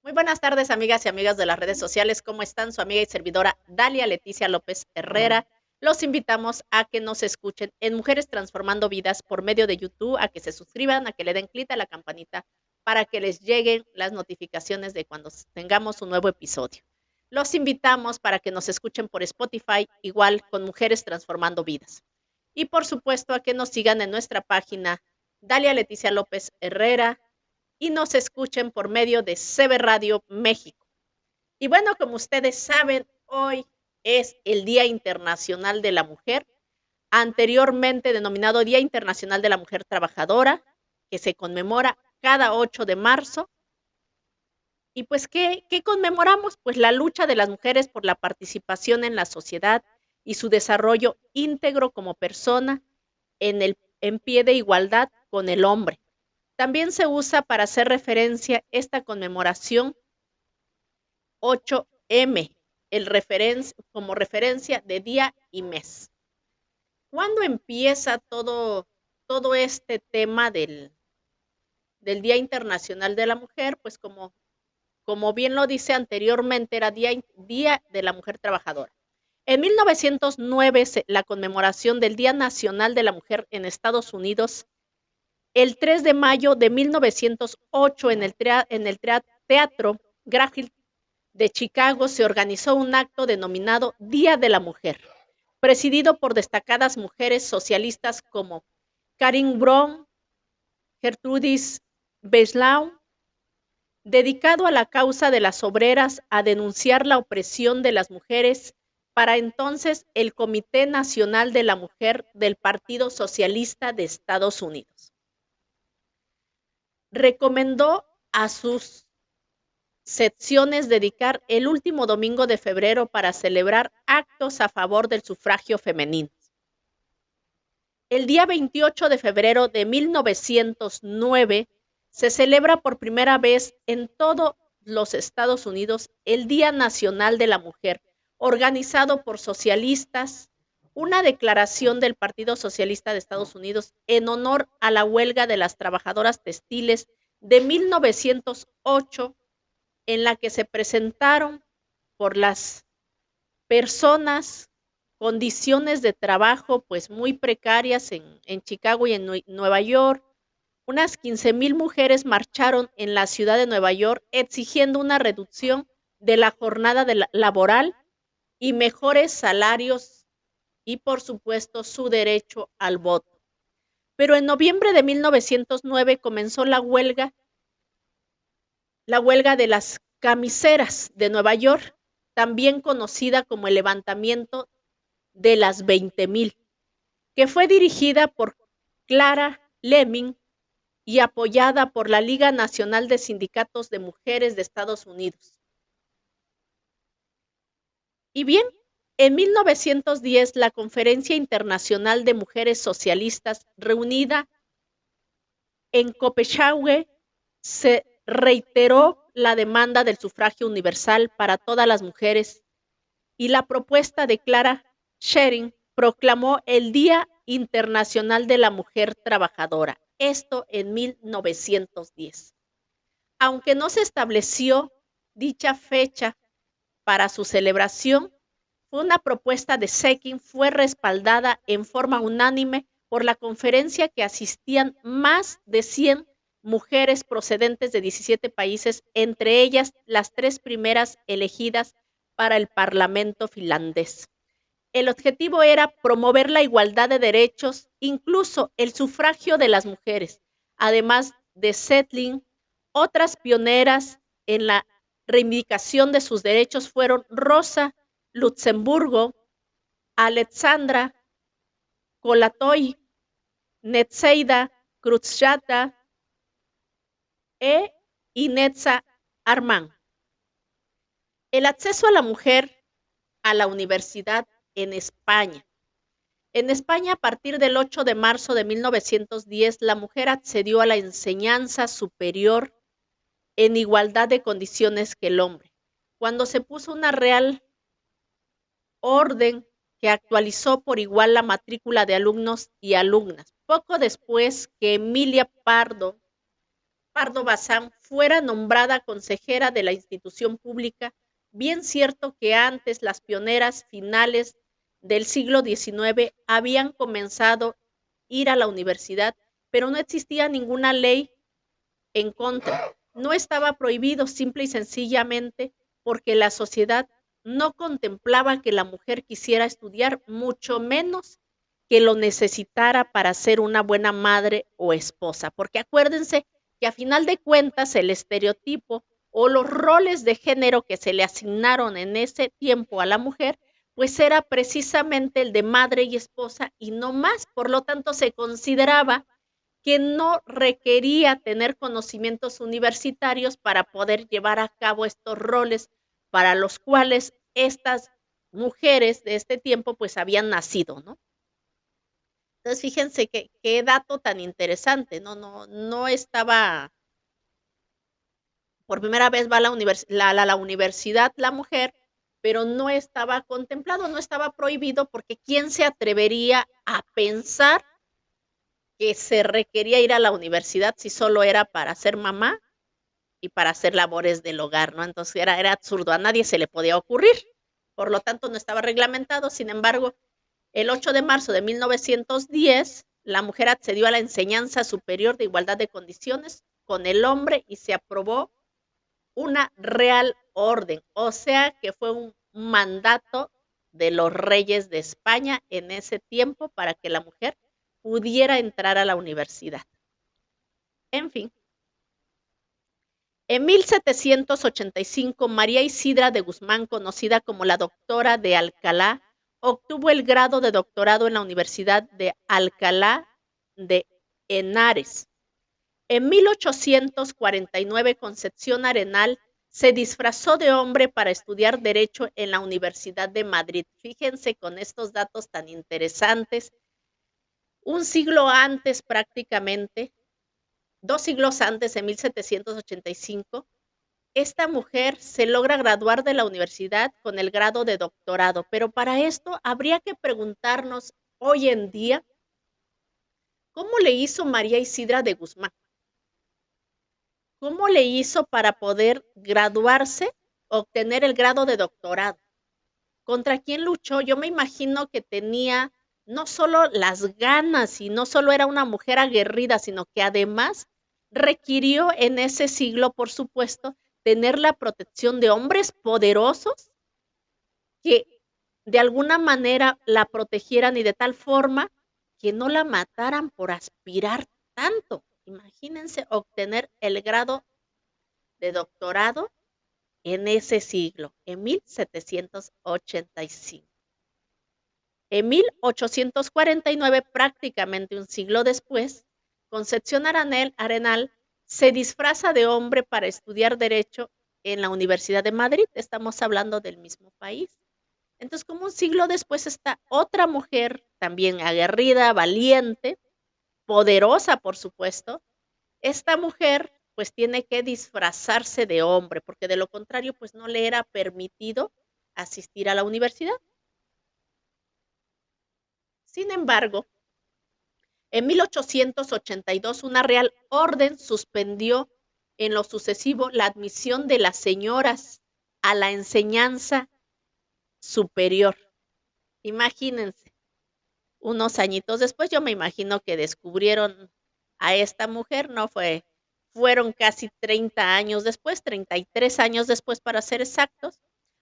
Muy buenas tardes, amigas y amigos de las redes sociales. ¿Cómo están? Su amiga y servidora Dalia Leticia López Herrera. Los invitamos a que nos escuchen en Mujeres Transformando Vidas por medio de YouTube, a que se suscriban, a que le den clic a la campanita para que les lleguen las notificaciones de cuando tengamos un nuevo episodio. Los invitamos para que nos escuchen por Spotify, igual con Mujeres Transformando Vidas. Y por supuesto a que nos sigan en nuestra página Dalia Leticia López Herrera y nos escuchen por medio de CB Radio México. Y bueno, como ustedes saben, hoy es el Día Internacional de la Mujer, anteriormente denominado Día Internacional de la Mujer Trabajadora, que se conmemora cada 8 de marzo. Y pues, ¿qué conmemoramos? Pues la lucha de las mujeres por la participación en la sociedad y su desarrollo íntegro como persona en pie de igualdad con el hombre. También se usa para hacer referencia esta conmemoración 8M, como referencia de día y mes. ¿Cuándo empieza todo este tema del Día Internacional de la Mujer? Pues como bien lo dice anteriormente, era Día de la Mujer Trabajadora. En 1909, la conmemoración del Día Nacional de la Mujer en Estados Unidos. El 3 de mayo de 1908, en el Teatro Grafield de Chicago, se organizó un acto denominado Día de la Mujer, presidido por destacadas mujeres socialistas como Karin Brown, Gertrudis Beslau, dedicado a la causa de las obreras, a denunciar la opresión de las mujeres. Para entonces, el Comité Nacional de la Mujer del Partido Socialista de Estados Unidos recomendó a sus secciones dedicar el último domingo de febrero para celebrar actos a favor del sufragio femenino. El día 28 de febrero de 1909 se celebra por primera vez en todos los Estados Unidos el Día Nacional de la Mujer, organizado por socialistas, una declaración del Partido Socialista de Estados Unidos en honor a la huelga de las trabajadoras textiles de 1908, en la que se presentaron por las personas condiciones de trabajo pues muy precarias en Chicago y en Nueva York. Unas 15,000 mujeres marcharon en la ciudad de Nueva York exigiendo una reducción de la jornada laboral y mejores salarios y, por supuesto, su derecho al voto. Pero en noviembre de 1909 comenzó la huelga de las camiseras de Nueva York, también conocida como el levantamiento de las 20,000, que fue dirigida por Clara Lemming y apoyada por la Liga Nacional de Sindicatos de Mujeres de Estados Unidos. Y bien, en 1910 la Conferencia Internacional de Mujeres Socialistas, reunida en Copenhague, se reiteró la demanda del sufragio universal para todas las mujeres y la propuesta de Clara Schering proclamó el Día Internacional de la Mujer Trabajadora, esto en 1910. Aunque no se estableció dicha fecha para su celebración, una propuesta de Schering fue respaldada en forma unánime por la conferencia, que asistían más de 100 mujeres procedentes de 17 países, entre ellas las 3 primeras elegidas para el Parlamento finlandés. El objetivo era promover la igualdad de derechos, incluso el sufragio de las mujeres. Además de Schering, otras pioneras en la reivindicación de sus derechos fueron Rosa Luxemburgo, Alexandra Kollontai, Netzeida Kruzjata e Ineza Armand. El acceso a la mujer a la universidad en España. En España, a partir del 8 de marzo de 1910, la mujer accedió a la enseñanza superior en igualdad de condiciones que el hombre, cuando se puso una real orden que actualizó por igual la matrícula de alumnos y alumnas. Poco después que Emilia Pardo Pardo Bazán fuera nombrada consejera de la institución pública, bien cierto que antes las pioneras finales del siglo XIX habían comenzado a ir a la universidad, pero no existía ninguna ley en contra. No estaba prohibido simple y sencillamente porque la sociedad no contemplaba que la mujer quisiera estudiar, mucho menos que lo necesitara para ser una buena madre o esposa. Porque acuérdense que a final de cuentas el estereotipo o los roles de género que se le asignaron en ese tiempo a la mujer, pues era precisamente el de madre y esposa y no más. Por lo tanto, se consideraba que no requería tener conocimientos universitarios para poder llevar a cabo estos roles para los cuales estas mujeres de este tiempo pues habían nacido, ¿no? Entonces fíjense qué dato tan interesante, no estaba, por primera vez va a la universidad la mujer, pero no estaba contemplado, no estaba prohibido, porque ¿quién se atrevería a pensar que se requería ir a la universidad si solo era para ser mamá y para hacer labores del hogar, ¿no? Entonces era absurdo, a nadie se le podía ocurrir, por lo tanto no estaba reglamentado. Sin embargo, el 8 de marzo de 1910, la mujer accedió a la enseñanza superior de igualdad de condiciones con el hombre y se aprobó una real orden, o sea que fue un mandato de los reyes de España en ese tiempo para que la mujer pudiera entrar a la universidad. En fin, en 1785, María Isidra de Guzmán, conocida como la doctora de Alcalá, obtuvo el grado de doctorado en la Universidad de Alcalá de Henares. En 1849, Concepción Arenal se disfrazó de hombre para estudiar Derecho en la Universidad de Madrid. Fíjense con estos datos tan interesantes. Un siglo antes prácticamente, 2 siglos antes, en 1785, esta mujer se logra graduar de la universidad con el grado de doctorado, pero para esto habría que preguntarnos hoy en día, ¿cómo le hizo María Isidra de Guzmán? ¿Cómo le hizo para poder graduarse, obtener el grado de doctorado? ¿Contra quién luchó? Yo me imagino que tenía no solo las ganas y no solo era una mujer aguerrida, sino que además requirió en ese siglo, por supuesto, tener la protección de hombres poderosos que de alguna manera la protegieran y de tal forma que no la mataran por aspirar tanto. Imagínense obtener el grado de doctorado en ese siglo, en 1785. En 1849, prácticamente un siglo después, Concepción Arenal se disfraza de hombre para estudiar Derecho en la Universidad de Madrid. Estamos hablando del mismo país. Entonces, como un siglo después está otra mujer, también aguerrida, valiente, poderosa, por supuesto. Esta mujer pues tiene que disfrazarse de hombre, porque de lo contrario pues no le era permitido asistir a la universidad. Sin embargo, en 1882 una real orden suspendió en lo sucesivo la admisión de las señoras a la enseñanza superior. Imagínense, unos añitos después yo me imagino que descubrieron a esta mujer, fueron casi 30 años después, 33 años después para ser exactos,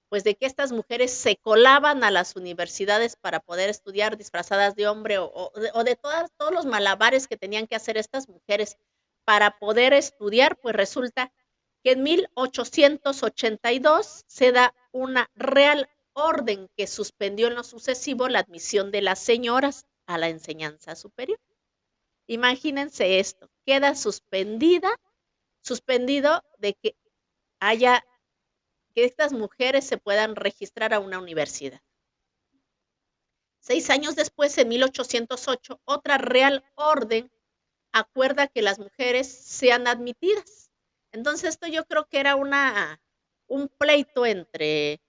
pues de que estas mujeres se colaban a las universidades para poder estudiar disfrazadas de hombre o de todos los malabares que tenían que hacer estas mujeres para poder estudiar, pues resulta que en 1882 se da una real orden que suspendió en lo sucesivo la admisión de las señoras a la enseñanza superior. Imagínense esto, queda suspendido de que estas mujeres se puedan registrar a una universidad. 6 años después, en 1808, otra real orden acuerda que las mujeres sean admitidas. Entonces esto yo creo que era un pleito entre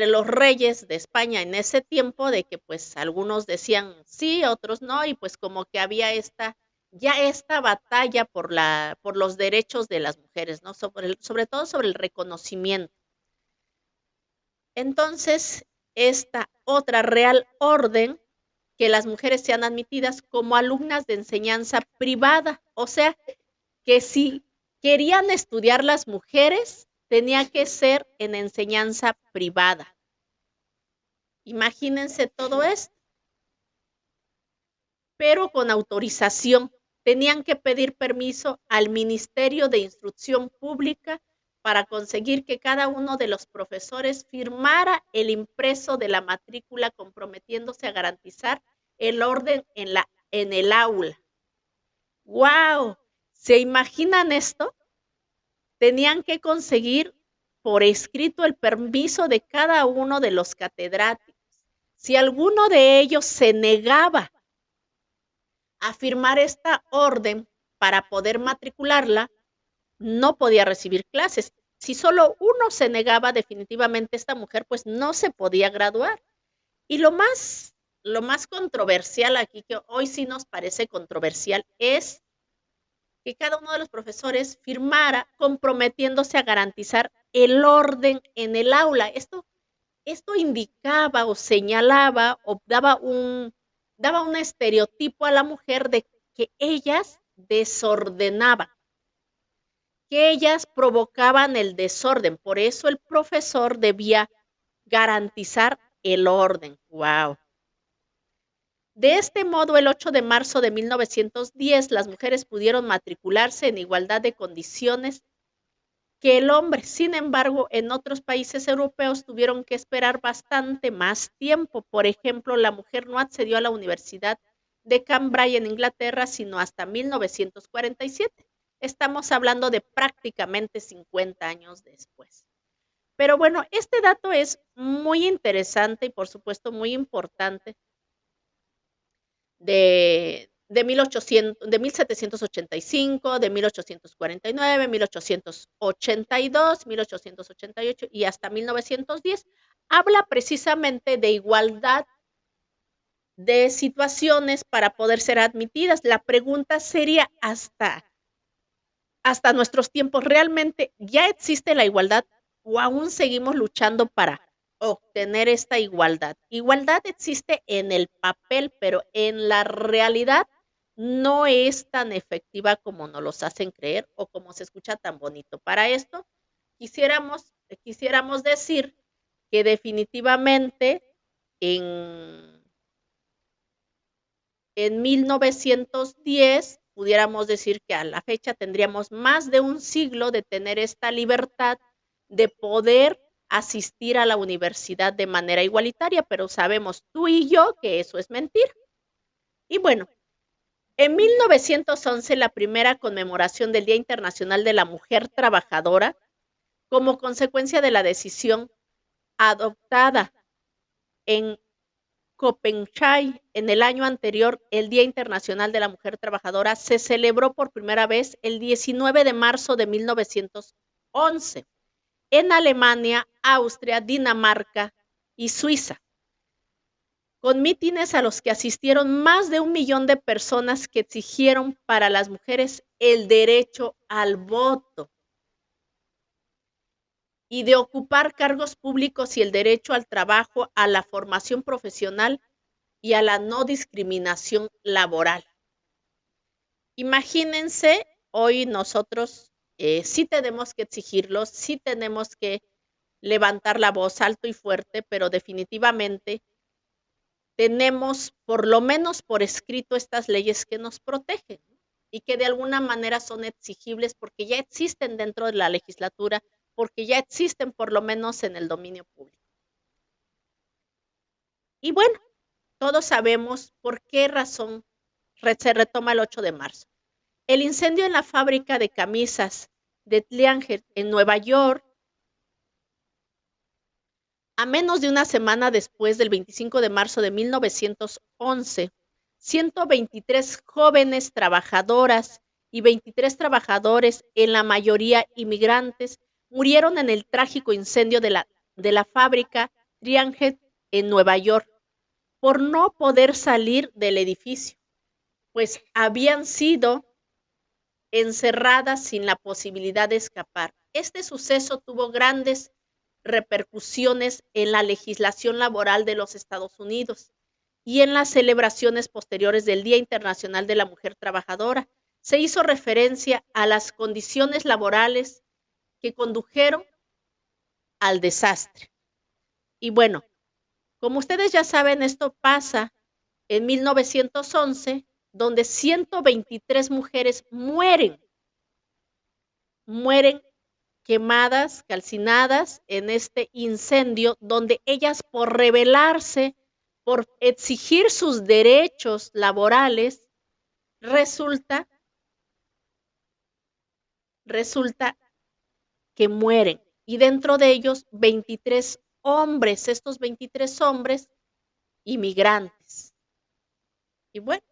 los reyes de España en ese tiempo, de que pues algunos decían sí, otros no, y pues como que había esta ya esta batalla por los derechos de las mujeres, ¿no? Sobre todo sobre el reconocimiento. Entonces, esta otra real orden, que las mujeres sean admitidas como alumnas de enseñanza privada, o sea, que si querían estudiar las mujeres, tenía que ser en enseñanza privada. Imagínense todo esto, pero con autorización. Tenían que pedir permiso al Ministerio de Instrucción Pública para conseguir que cada uno de los profesores firmara el impreso de la matrícula comprometiéndose a garantizar el orden en el aula. ¡Wow! ¿Se imaginan esto? Tenían que conseguir por escrito el permiso de cada uno de los catedráticos. Si alguno de ellos se negaba a firmar esta orden para poder matricularla, no podía recibir clases. Si solo uno se negaba, definitivamente esta mujer pues no se podía graduar. Y lo más controversial aquí, que hoy sí nos parece controversial, es que cada uno de los profesores firmara comprometiéndose a garantizar el orden en el aula. Esto indicaba o señalaba o daba un estereotipo a la mujer de que ellas desordenaban, que ellas provocaban el desorden. Por eso el profesor debía garantizar el orden. ¡Wow! De este modo, el 8 de marzo de 1910, las mujeres pudieron matricularse en igualdad de condiciones que el hombre. Sin embargo, en otros países europeos tuvieron que esperar bastante más tiempo. Por ejemplo, la mujer no accedió a la Universidad de Cambridge en Inglaterra sino hasta 1947. Estamos hablando de prácticamente 50 años después. Pero bueno, este dato es muy interesante y por supuesto muy importante de 1785, de 1849, 1882, 1888 y hasta 1910. Habla precisamente de igualdad de situaciones para poder ser admitidas. La pregunta sería hasta nuestros tiempos, ¿realmente ya existe la igualdad o aún seguimos luchando para obtener esta igualdad? Igualdad existe en el papel, pero en la realidad no es tan efectiva como nos los hacen creer o como se escucha tan bonito. Para esto, quisiéramos decir que definitivamente en 1910 pudiéramos decir que a la fecha tendríamos más de un siglo de tener esta libertad de poder asistir a la universidad de manera igualitaria, pero sabemos tú y yo que eso es mentira. Y bueno, en 1911 la primera conmemoración del Día Internacional de la Mujer Trabajadora, como consecuencia de la decisión adoptada en Copenhague en el año anterior, el Día Internacional de la Mujer Trabajadora se celebró por primera vez el 19 de marzo de 1911 en Alemania, Austria, Dinamarca y Suiza, con mítines a los que asistieron más de 1 millón de personas que exigieron para las mujeres el derecho al voto y de ocupar cargos públicos y el derecho al trabajo, a la formación profesional y a la no discriminación laboral. Imagínense, hoy nosotros sí tenemos que exigirlo, sí tenemos que levantar la voz alto y fuerte, pero definitivamente tenemos por lo menos por escrito estas leyes que nos protegen y que de alguna manera son exigibles porque ya existen dentro de la legislatura, porque ya existen por lo menos en el dominio público. Y bueno, todos sabemos por qué razón se retoma el 8 de marzo. El incendio en la fábrica de camisas de Tlianger en Nueva York, a menos de una semana después del 25 de marzo de 1911, 123 jóvenes trabajadoras y 23 trabajadores, en la mayoría inmigrantes, murieron en el trágico incendio de la fábrica Tlianger en Nueva York por no poder salir del edificio. pues habían sido encerradas sin la posibilidad de escapar. Este suceso tuvo grandes repercusiones en la legislación laboral de los Estados Unidos y en las celebraciones posteriores del Día Internacional de la Mujer Trabajadora. Se hizo referencia a las condiciones laborales que condujeron al desastre. Y bueno, como ustedes ya saben, esto pasa en 1911, donde 123 mujeres mueren quemadas, calcinadas en este incendio, donde ellas por rebelarse, por exigir sus derechos laborales, resulta que mueren. Y dentro de ellos 23 hombres, estos 23 hombres inmigrantes. Y bueno,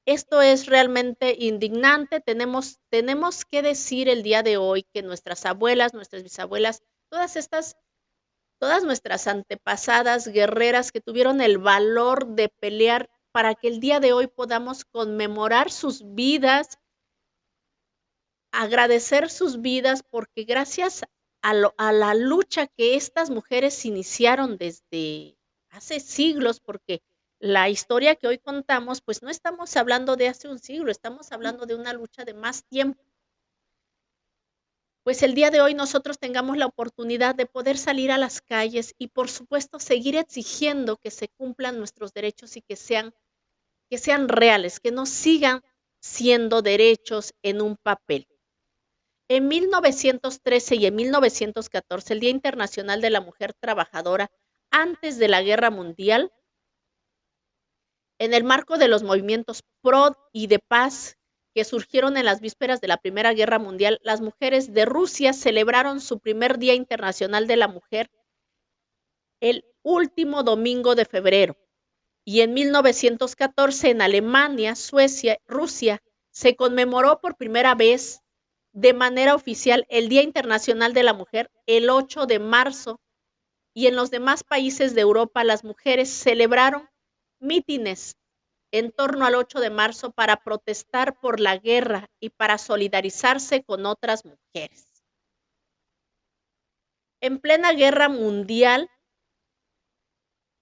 esto es realmente indignante. Tenemos que decir el día de hoy que nuestras abuelas, nuestras bisabuelas, todas nuestras antepasadas guerreras que tuvieron el valor de pelear para que el día de hoy podamos conmemorar sus vidas, agradecer sus vidas, porque gracias a la lucha que estas mujeres iniciaron desde hace siglos, porque la historia que hoy contamos, pues no estamos hablando de hace un siglo, estamos hablando de una lucha de más tiempo. Pues el día de hoy nosotros tengamos la oportunidad de poder salir a las calles y por supuesto seguir exigiendo que se cumplan nuestros derechos y que sean reales, que no sigan siendo derechos en un papel. En 1913 y en 1914, el Día Internacional de la Mujer Trabajadora, antes de la Guerra Mundial, en el marco de los movimientos pro y de paz que surgieron en las vísperas de la Primera Guerra Mundial, las mujeres de Rusia celebraron su primer Día Internacional de la Mujer el último domingo de febrero. Y en 1914 en Alemania, Suecia, Rusia, se conmemoró por primera vez de manera oficial el Día Internacional de la Mujer el 8 de marzo. Y en los demás países de Europa las mujeres celebraron mítines en torno al 8 de marzo para protestar por la guerra y para solidarizarse con otras mujeres. En plena guerra mundial,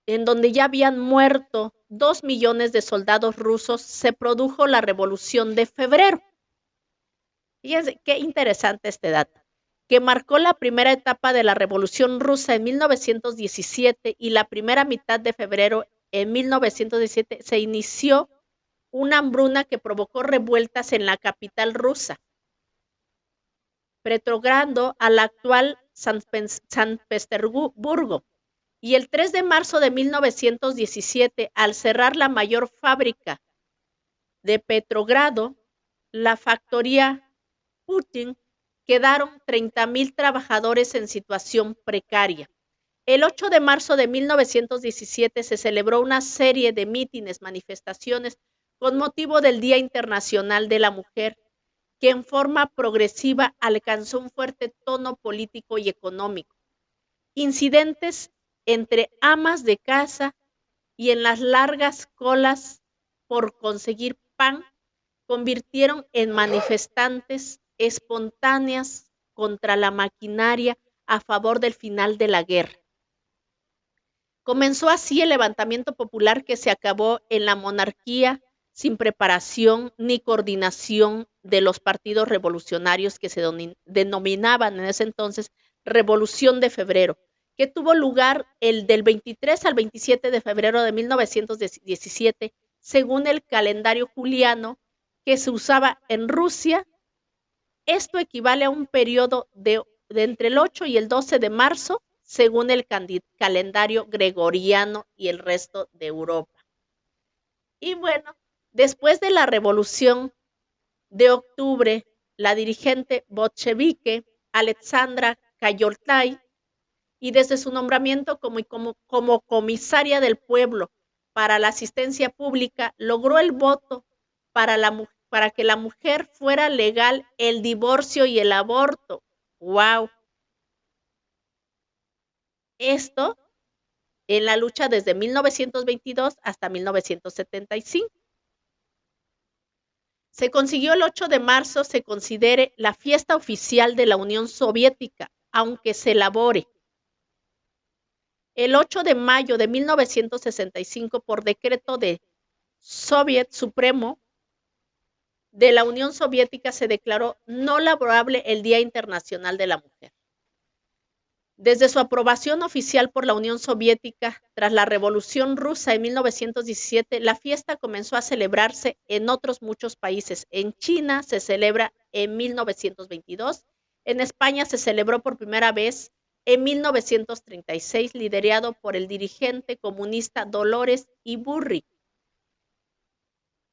en donde ya habían muerto 2 millones de soldados rusos, se produjo la Revolución de Febrero. Fíjense qué interesante este dato, que marcó la primera etapa de la Revolución Rusa en 1917 y la primera mitad de febrero en 1917 se inició una hambruna que provocó revueltas en la capital rusa, Petrogrado, a la actual San Petersburgo. Y el 3 de marzo de 1917, al cerrar la mayor fábrica de Petrogrado, la factoría Putin, quedaron 30,000 trabajadores en situación precaria. El 8 de marzo de 1917 se celebró una serie de mítines, manifestaciones con motivo del Día Internacional de la Mujer, que en forma progresiva alcanzó un fuerte tono político y económico. Incidentes entre amas de casa y en las largas colas por conseguir pan convirtieron en manifestantes espontáneas contra la maquinaria a favor del final de la guerra. Comenzó así el levantamiento popular que se acabó en la monarquía sin preparación ni coordinación de los partidos revolucionarios que se denominaban en ese entonces Revolución de Febrero, que tuvo lugar el del 23 al 27 de febrero de 1917, según el calendario juliano que se usaba en Rusia. Esto equivale a un periodo de entre el 8 y el 12 de marzo, según el calendario gregoriano y el resto de Europa. Y bueno, después de la Revolución de Octubre, la dirigente bolchevique Alexandra Kollontai, y desde su nombramiento como comisaria del pueblo para la asistencia pública, logró el voto para que la mujer fuera legal el divorcio y el aborto. ¡Wow! Esto en la lucha desde 1922 hasta 1975. se consiguió el 8 de marzo se considere la fiesta oficial de la Unión Soviética, aunque se elabore el 8 de mayo de 1965 por decreto de Soviet Supremo de la Unión Soviética se declaró no laborable el Día Internacional de la Mujer. Desde su aprobación oficial por la Unión Soviética, tras la Revolución Rusa en 1917, la fiesta comenzó a celebrarse en otros muchos países. En China se celebra en 1922, en España se celebró por primera vez en 1936, liderado por el dirigente comunista Dolores Iburri,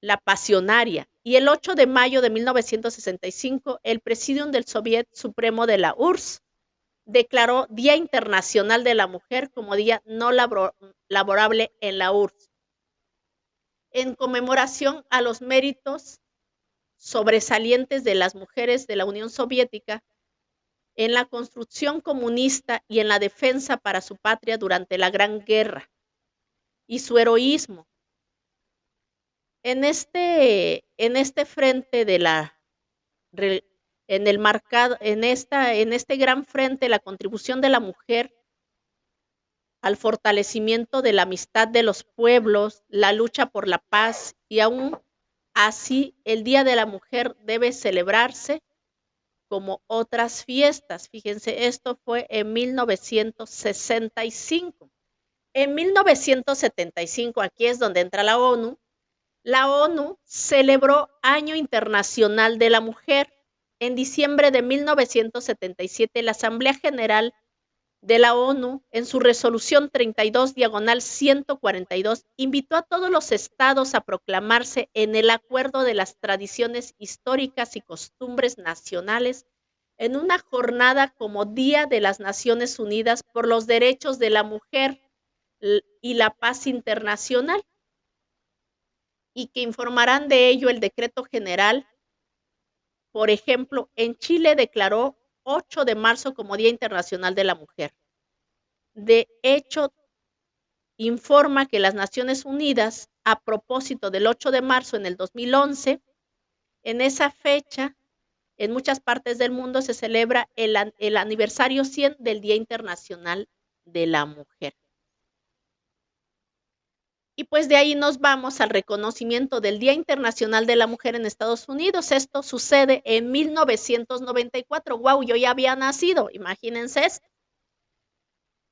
la Pasionaria, y el 8 de mayo de 1965, el Presidium del Soviet Supremo de la URSS declaró Día Internacional de la Mujer como día no laborable en la URSS, en conmemoración a los méritos sobresalientes de las mujeres de la Unión Soviética en la construcción comunista y en la defensa para su patria durante la Gran Guerra, y su heroísmo. En este frente de la en este gran frente, la contribución de la mujer al fortalecimiento de la amistad de los pueblos, la lucha por la paz, y aún así el Día de la Mujer debe celebrarse como otras fiestas. Fíjense, esto fue en 1965. En 1975, aquí es donde entra la ONU celebró Año Internacional de la Mujer. En diciembre de 1977, la Asamblea General de la ONU, en su resolución 32/142, invitó a todos los estados a proclamarse en el acuerdo de las tradiciones históricas y costumbres nacionales en una jornada como Día de las Naciones Unidas por los Derechos de la Mujer y la Paz Internacional, y que informarán de ello el decreto general. Por ejemplo, en Chile declaró 8 de marzo como Día Internacional de la Mujer. De hecho, informa que las Naciones Unidas, a propósito del 8 de marzo en el 2011, en esa fecha, en muchas partes del mundo se celebra el aniversario 100 del Día Internacional de la Mujer. Y pues de ahí nos vamos al reconocimiento del Día Internacional de la Mujer en Estados Unidos. Esto sucede en 1994. ¡Wow! Yo ya había nacido, imagínense esto.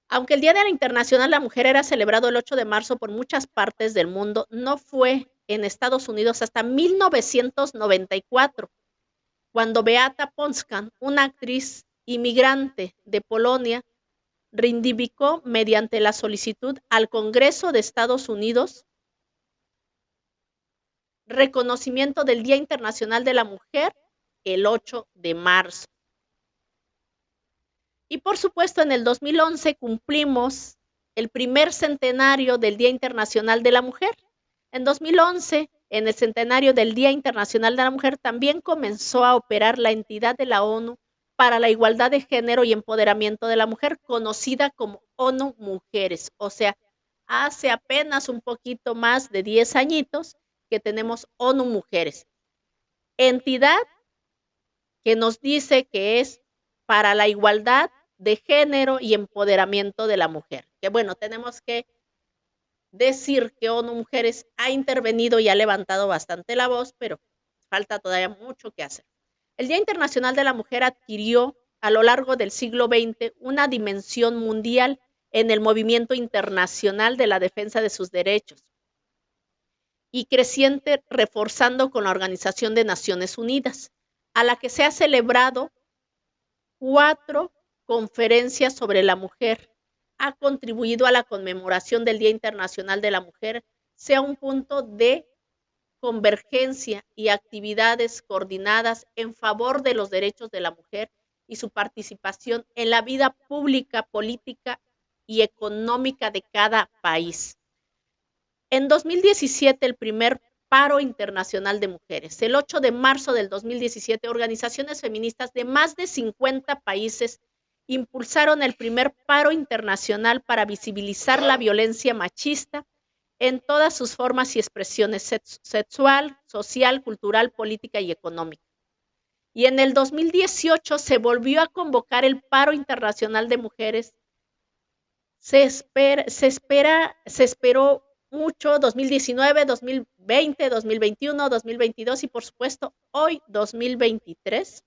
Aunque el Día Internacional de la Mujer era celebrado el 8 de marzo por muchas partes del mundo, no fue en Estados Unidos hasta 1994, cuando Beata Ponskan, una actriz inmigrante de Polonia, reivindicó mediante la solicitud al Congreso de Estados Unidos reconocimiento del Día Internacional de la Mujer el 8 de marzo. Y por supuesto, en el 2011 cumplimos el primer centenario del Día Internacional de la Mujer. En 2011, en el centenario del Día Internacional de la Mujer, también comenzó a operar la entidad de la ONU para la Igualdad de Género y Empoderamiento de la Mujer, conocida como ONU Mujeres. O sea, hace apenas un poquito más de 10 añitos que tenemos ONU Mujeres. Entidad que nos dice que es para la igualdad de género y empoderamiento de la mujer. Que bueno, tenemos que decir que ONU Mujeres ha intervenido y ha levantado bastante la voz, pero falta todavía mucho que hacer. El Día Internacional de la Mujer adquirió a lo largo del siglo XX una dimensión mundial en el movimiento internacional de la defensa de sus derechos y creciente, reforzando con la Organización de Naciones Unidas, a la que se ha celebrado 4 conferencias sobre la mujer. Ha contribuido a la conmemoración del Día Internacional de la Mujer, sea un punto de convergencia y actividades coordinadas en favor de los derechos de la mujer y su participación en la vida pública, política y económica de cada país. En 2017, el primer Paro Internacional de Mujeres. El 8 de marzo del 2017, organizaciones feministas de más de 50 países impulsaron el primer paro internacional para visibilizar la violencia machista en todas sus formas y expresiones sexual, social, cultural, política y económica. Y en el 2018 se volvió a convocar el Paro Internacional de Mujeres. Se esperó mucho, 2019, 2020, 2021, 2022 y por supuesto hoy 2023.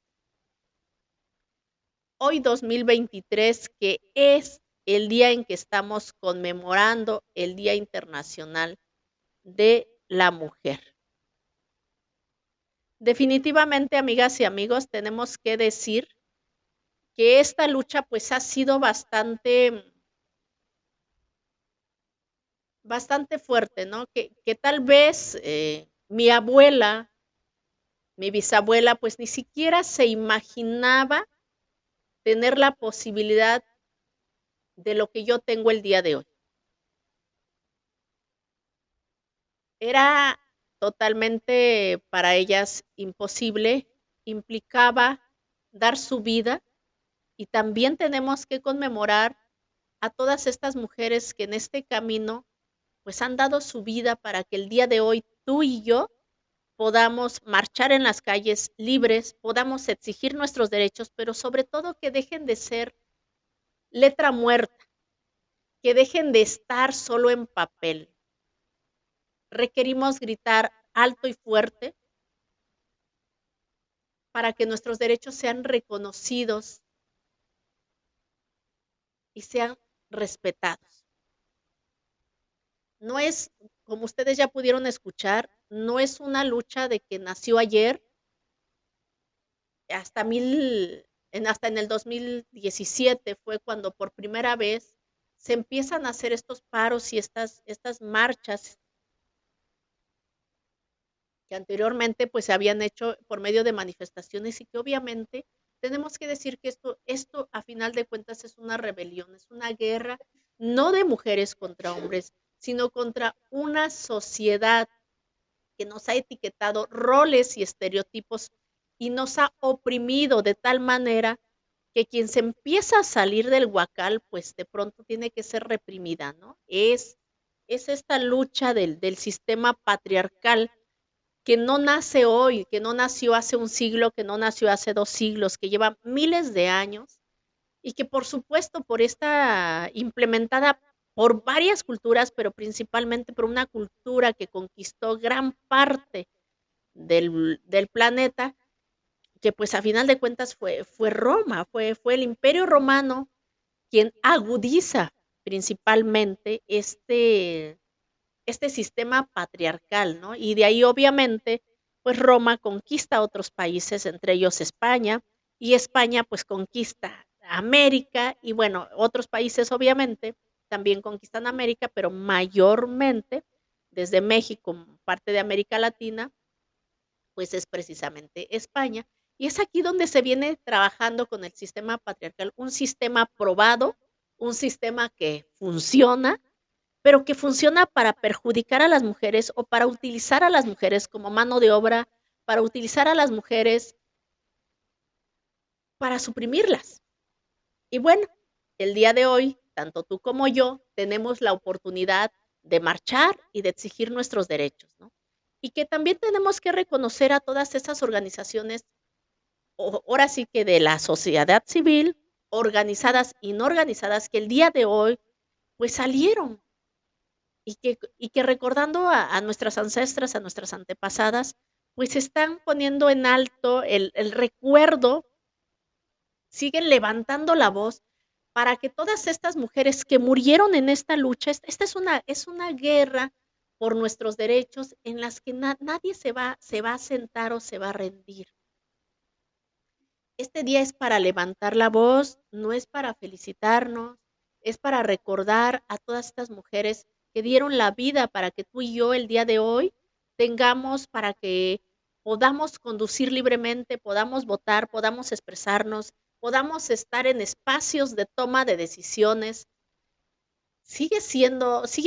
Hoy 2023, que es el día en que estamos conmemorando el Día Internacional de la Mujer. Definitivamente, amigas y amigos, tenemos que decir que esta lucha pues ha sido bastante fuerte, ¿no? Que tal vez mi abuela, mi bisabuela, pues ni siquiera se imaginaba tener la posibilidad de lo que yo tengo el día de hoy. Era totalmente para ellas imposible, implicaba dar su vida y también tenemos que conmemorar a todas estas mujeres que en este camino pues han dado su vida para que el día de hoy tú y yo podamos marchar en las calles libres, podamos exigir nuestros derechos, pero sobre todo que dejen de ser letra muerta, que dejen de estar solo en papel. Requerimos gritar alto y fuerte para que nuestros derechos sean reconocidos y sean respetados. No es, como ustedes ya pudieron escuchar, no es una lucha de que nació ayer, hasta en el 2017 fue cuando por primera vez se empiezan a hacer estos paros y estas marchas que anteriormente pues se habían hecho por medio de manifestaciones y que obviamente tenemos que decir que esto a final de cuentas es una rebelión, es una guerra no de mujeres contra hombres, sino contra una sociedad que nos ha etiquetado roles y estereotipos y nos ha oprimido de tal manera que quien se empieza a salir del huacal, pues de pronto tiene que ser reprimida, ¿no? Es esta lucha del sistema patriarcal que no nace hoy, que no nació hace un siglo, que no nació hace 2 siglos, que lleva miles de años y que por supuesto por esta implementada por varias culturas, pero principalmente por una cultura que conquistó gran parte del planeta, que pues a final de cuentas fue Roma, fue el Imperio Romano quien agudiza principalmente este sistema patriarcal, ¿no? Y de ahí obviamente, pues Roma conquista otros países, entre ellos España, y España pues conquista América y bueno, otros países obviamente también conquistan América, pero mayormente desde México, parte de América Latina, pues es precisamente España. Y es aquí donde se viene trabajando con el sistema patriarcal, un sistema probado, un sistema que funciona, pero que funciona para perjudicar a las mujeres o para utilizar a las mujeres como mano de obra, para utilizar a las mujeres para suprimirlas. Y bueno, el día de hoy, tanto tú como yo tenemos la oportunidad de marchar y de exigir nuestros derechos, ¿no? Y que también tenemos que reconocer a todas esas organizaciones, ahora sí que de la sociedad civil, organizadas y no organizadas, que el día de hoy pues salieron y que recordando a nuestras ancestras, a nuestras antepasadas, pues están poniendo en alto el recuerdo, siguen levantando la voz para que todas estas mujeres que murieron en esta lucha, esta es una guerra por nuestros derechos en las que nadie se va a sentar o se va a rendir. Este día es para levantar la voz, no es para felicitarnos, es para recordar a todas estas mujeres que dieron la vida para que tú y yo el día de hoy tengamos, para que podamos conducir libremente, podamos votar, podamos expresarnos, podamos estar en espacios de toma de decisiones. Sigue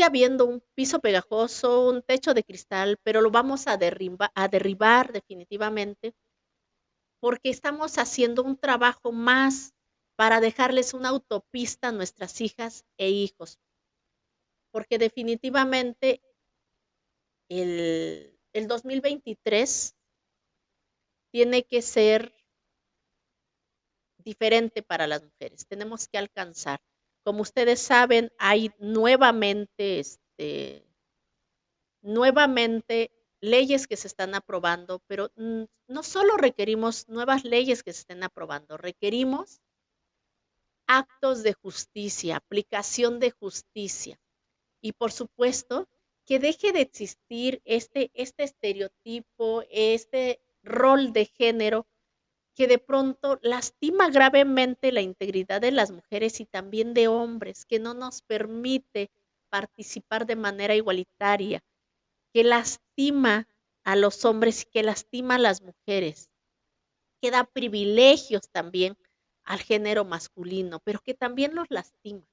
habiendo un piso pegajoso, un techo de cristal, pero lo vamos a derribar definitivamente porque estamos haciendo un trabajo más para dejarles una autopista a nuestras hijas e hijos. Porque definitivamente el 2023 tiene que ser diferente para las mujeres. Tenemos que alcanzar. Como ustedes saben, hay nuevamente leyes que se están aprobando, pero no solo requerimos nuevas leyes que se estén aprobando, requerimos actos de justicia, aplicación de justicia. Y por supuesto, que deje de existir este estereotipo, este rol de género que de pronto lastima gravemente la integridad de las mujeres y también de hombres, que no nos permite participar de manera igualitaria, que lastima a los hombres y que lastima a las mujeres, que da privilegios también al género masculino, pero que también los lastima.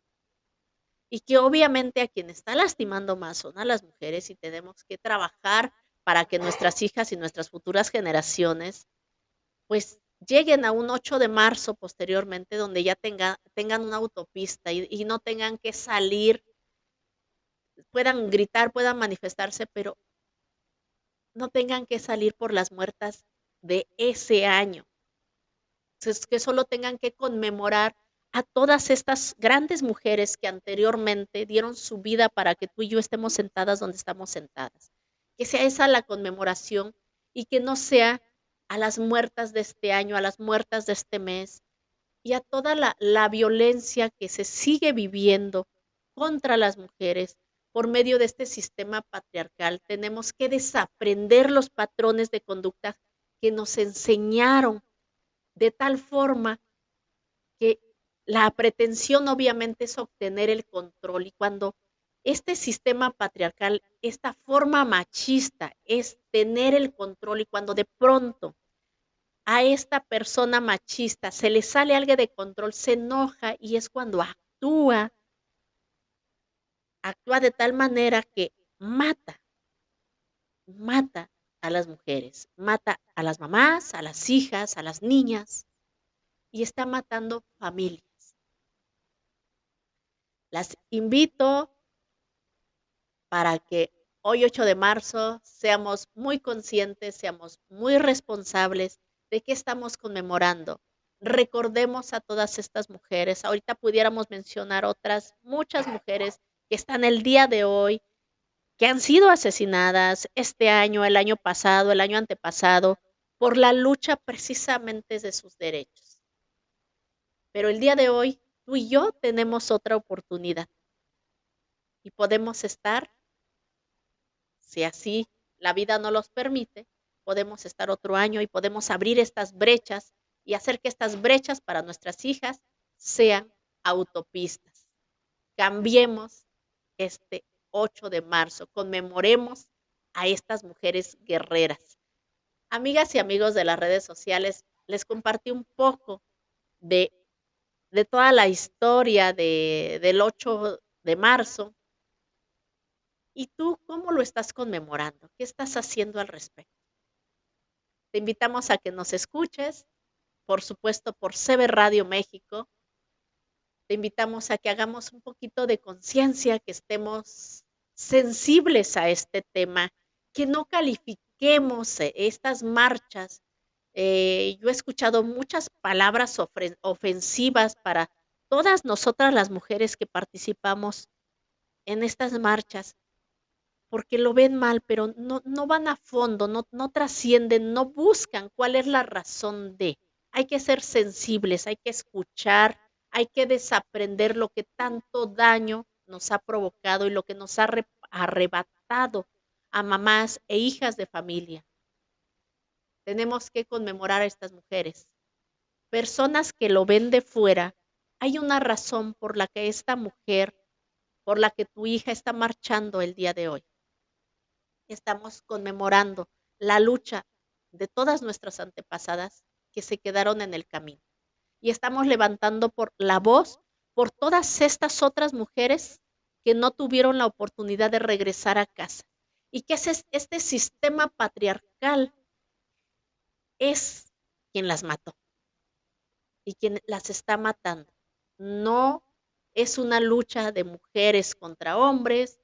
Y que obviamente a quien está lastimando más son a las mujeres y tenemos que trabajar para que nuestras hijas y nuestras futuras generaciones pues lleguen a un 8 de marzo posteriormente donde ya tengan una autopista y no tengan que salir, puedan gritar, puedan manifestarse, pero no tengan que salir por las muertas de ese año. Entonces, que solo tengan que conmemorar a todas estas grandes mujeres que anteriormente dieron su vida para que tú y yo estemos sentadas donde estamos sentadas. Que sea esa la conmemoración y que no sea a las muertas de este año, a las muertas de este mes y a toda la violencia que se sigue viviendo contra las mujeres por medio de este sistema patriarcal. Tenemos que desaprender los patrones de conducta que nos enseñaron de tal forma que la pretensión obviamente es obtener el control y cuando este sistema patriarcal, esta forma machista es tener el control y cuando de pronto a esta persona machista se le sale algo de control, se enoja y es cuando actúa de tal manera que mata a las mujeres, mata a las mamás, a las hijas, a las niñas y está matando familias. Las invito para que hoy 8 de marzo seamos muy conscientes, seamos muy responsables de qué estamos conmemorando. Recordemos a todas estas mujeres. Ahorita pudiéramos mencionar otras muchas mujeres que están el día de hoy, que han sido asesinadas este año, el año pasado, el año antepasado, por la lucha precisamente de sus derechos. Pero el día de hoy, tú y yo tenemos otra oportunidad y podemos estar, si así la vida no los permite, podemos estar otro año y podemos abrir estas brechas y hacer que estas brechas para nuestras hijas sean autopistas. Cambiemos este 8 de marzo, conmemoremos a estas mujeres guerreras. Amigas y amigos de las redes sociales, les compartí un poco de, de toda la historia del 8 de marzo. ¿Y tú cómo lo estás conmemorando? ¿Qué estás haciendo al respecto? Te invitamos a que nos escuches, por supuesto, por CB Radio México. Te invitamos a que hagamos un poquito de conciencia, que estemos sensibles a este tema, que no califiquemos estas marchas. Yo he escuchado muchas palabras ofensivas para todas nosotras las mujeres que participamos en estas marchas, porque lo ven mal, pero no van a fondo, no trascienden, no buscan cuál es la razón de. Hay que ser sensibles, hay que escuchar, hay que desaprender lo que tanto daño nos ha provocado y lo que nos ha arrebatado a mamás e hijas de familia. Tenemos que conmemorar a estas mujeres. Personas que lo ven de fuera, hay una razón por la que esta mujer, por la que tu hija está marchando el día de hoy. Estamos conmemorando la lucha de todas nuestras antepasadas que se quedaron en el camino. Y estamos levantando por la voz por todas estas otras mujeres que no tuvieron la oportunidad de regresar a casa. Y que este sistema patriarcal es quien las mató y quien las está matando. No es una lucha de mujeres contra hombres,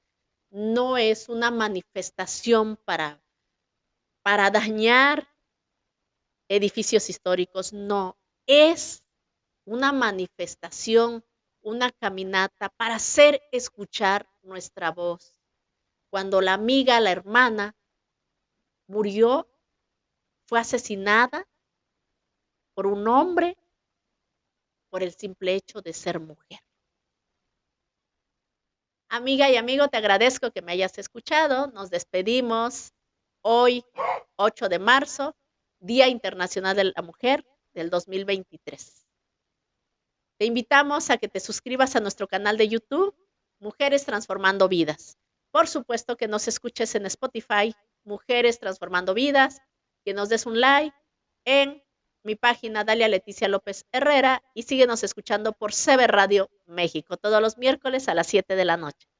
no es una manifestación para dañar edificios históricos, no, es una manifestación, una caminata para hacer escuchar nuestra voz. Cuando la amiga, la hermana, murió, fue asesinada por un hombre por el simple hecho de ser mujer. Amiga y amigo, te agradezco que me hayas escuchado. Nos despedimos hoy, 8 de marzo, Día Internacional de la Mujer del 2023. Te invitamos a que te suscribas a nuestro canal de YouTube, Mujeres Transformando Vidas. Por supuesto que nos escuches en Spotify, Mujeres Transformando Vidas, que nos des un like en mi página Dalia Leticia López Herrera y síguenos escuchando por CB Radio México todos los miércoles a las 7 de la noche.